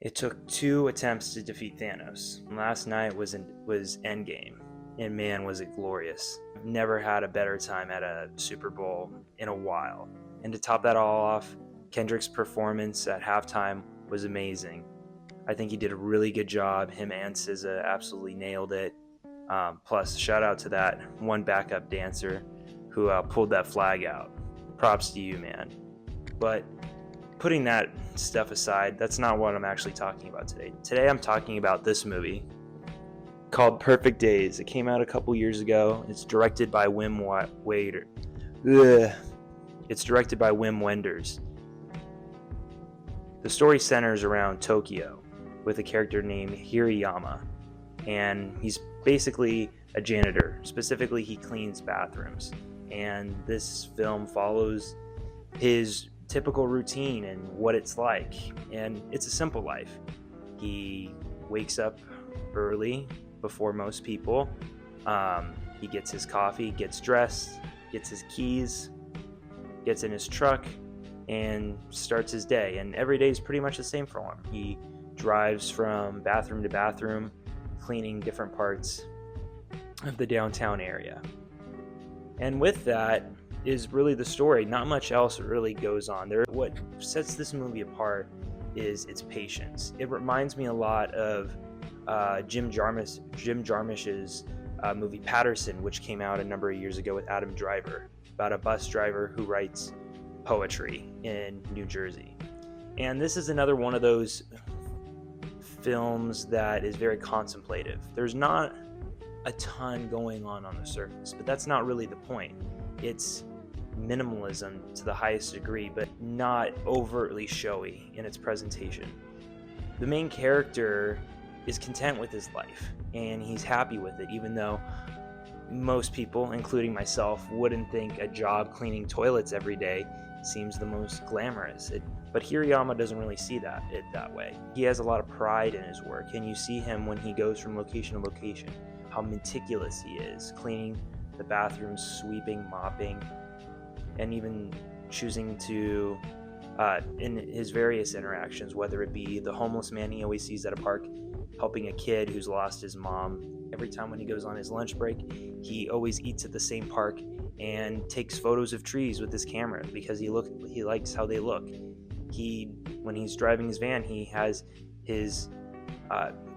It took 2 attempts to defeat Thanos. Last night was Endgame, and man, was it glorious. I've never had a better time at a Super Bowl in a while. And to top that all off, Kendrick's performance at halftime was amazing. I think he did a really good job. Him and SZA absolutely nailed it. Plus, shout out to that one backup dancer who pulled that flag out. Props to you, man. But putting that stuff aside, that's not what I'm actually talking about today. Today I'm talking about this movie called Perfect Days. It came out a couple years ago. It's directed by Wim Wenders. The story centers around Tokyo with a character named Hirayama, and he's basically a janitor. Specifically, he cleans bathrooms. And this film follows his typical routine and what it's like. And it's a simple life. He wakes up early before most people. He gets his coffee, gets dressed, gets his keys, gets in his truck, and starts his day. And every day is pretty much the same for him. He drives from bathroom to bathroom, cleaning different parts of the downtown area. And with that is really the story. Not much else really goes on there. What sets this movie apart is its patience. It reminds me a lot of Jim Jarmusch's movie Patterson, which came out a number of years ago with Adam Driver, about a bus driver who writes poetry in New Jersey. And this is another one of those films that is very contemplative. There's not a ton going on the surface, but that's not really the point. It's minimalism to the highest degree, but not overtly showy in its presentation. The main character is content with his life, and he's happy with it, even though most people, including myself, wouldn't think a job cleaning toilets every day seems the most glamorous. But Hirayama doesn't really see it that way. He has a lot of pride in his work, and you see him when he goes from location to location, how meticulous he is, cleaning the bathrooms, sweeping, mopping, and even choosing to, in his various interactions, whether it be the homeless man he always sees at a park, helping a kid who's lost his mom. Every time when he goes on his lunch break, he always eats at the same park and takes photos of trees with his camera because he likes how they look. When he's driving his van, he has his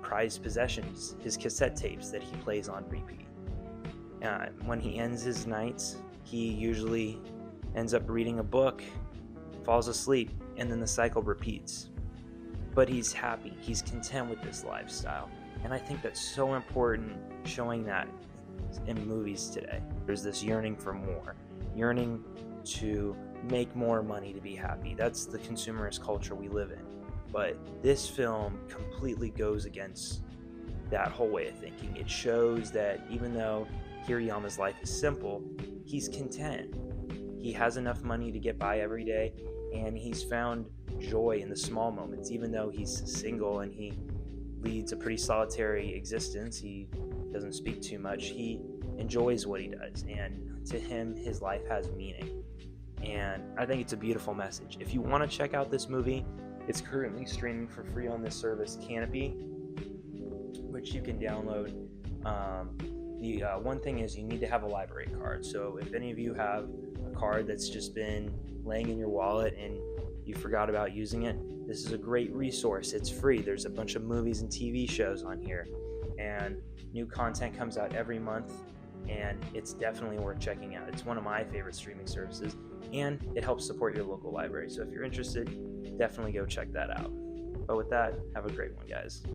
prized possessions, his cassette tapes that he plays on repeat. When he ends his nights, he usually ends up reading a book, falls asleep, and then the cycle repeats. But he's happy, he's content with this lifestyle. And I think that's so important, showing that in movies today. There's this yearning for more, yearning to make more money to be happy. That's the consumerist culture we live in. But this film completely goes against that whole way of thinking. It shows that even though Hirayama's life is simple, he's content. He has enough money to get by every day, and he's found joy in the small moments. Even though he's single and he leads a pretty solitary existence, he doesn't speak too much, he enjoys what he does, and to him, his life has meaning. And I think it's a beautiful message. If you want to check out this movie, it's currently streaming for free on this service, Canopy, which you can download. The one thing is you need to have a library card. So if any of you have a card that's just been laying in your wallet and you forgot about using it, this is a great resource. It's free. There's a bunch of movies and TV shows on here, and new content comes out every month, and it's definitely worth checking out. It's one of my favorite streaming services, and it helps support your local library. So if you're interested, definitely go check that out. But with that, have a great one, guys.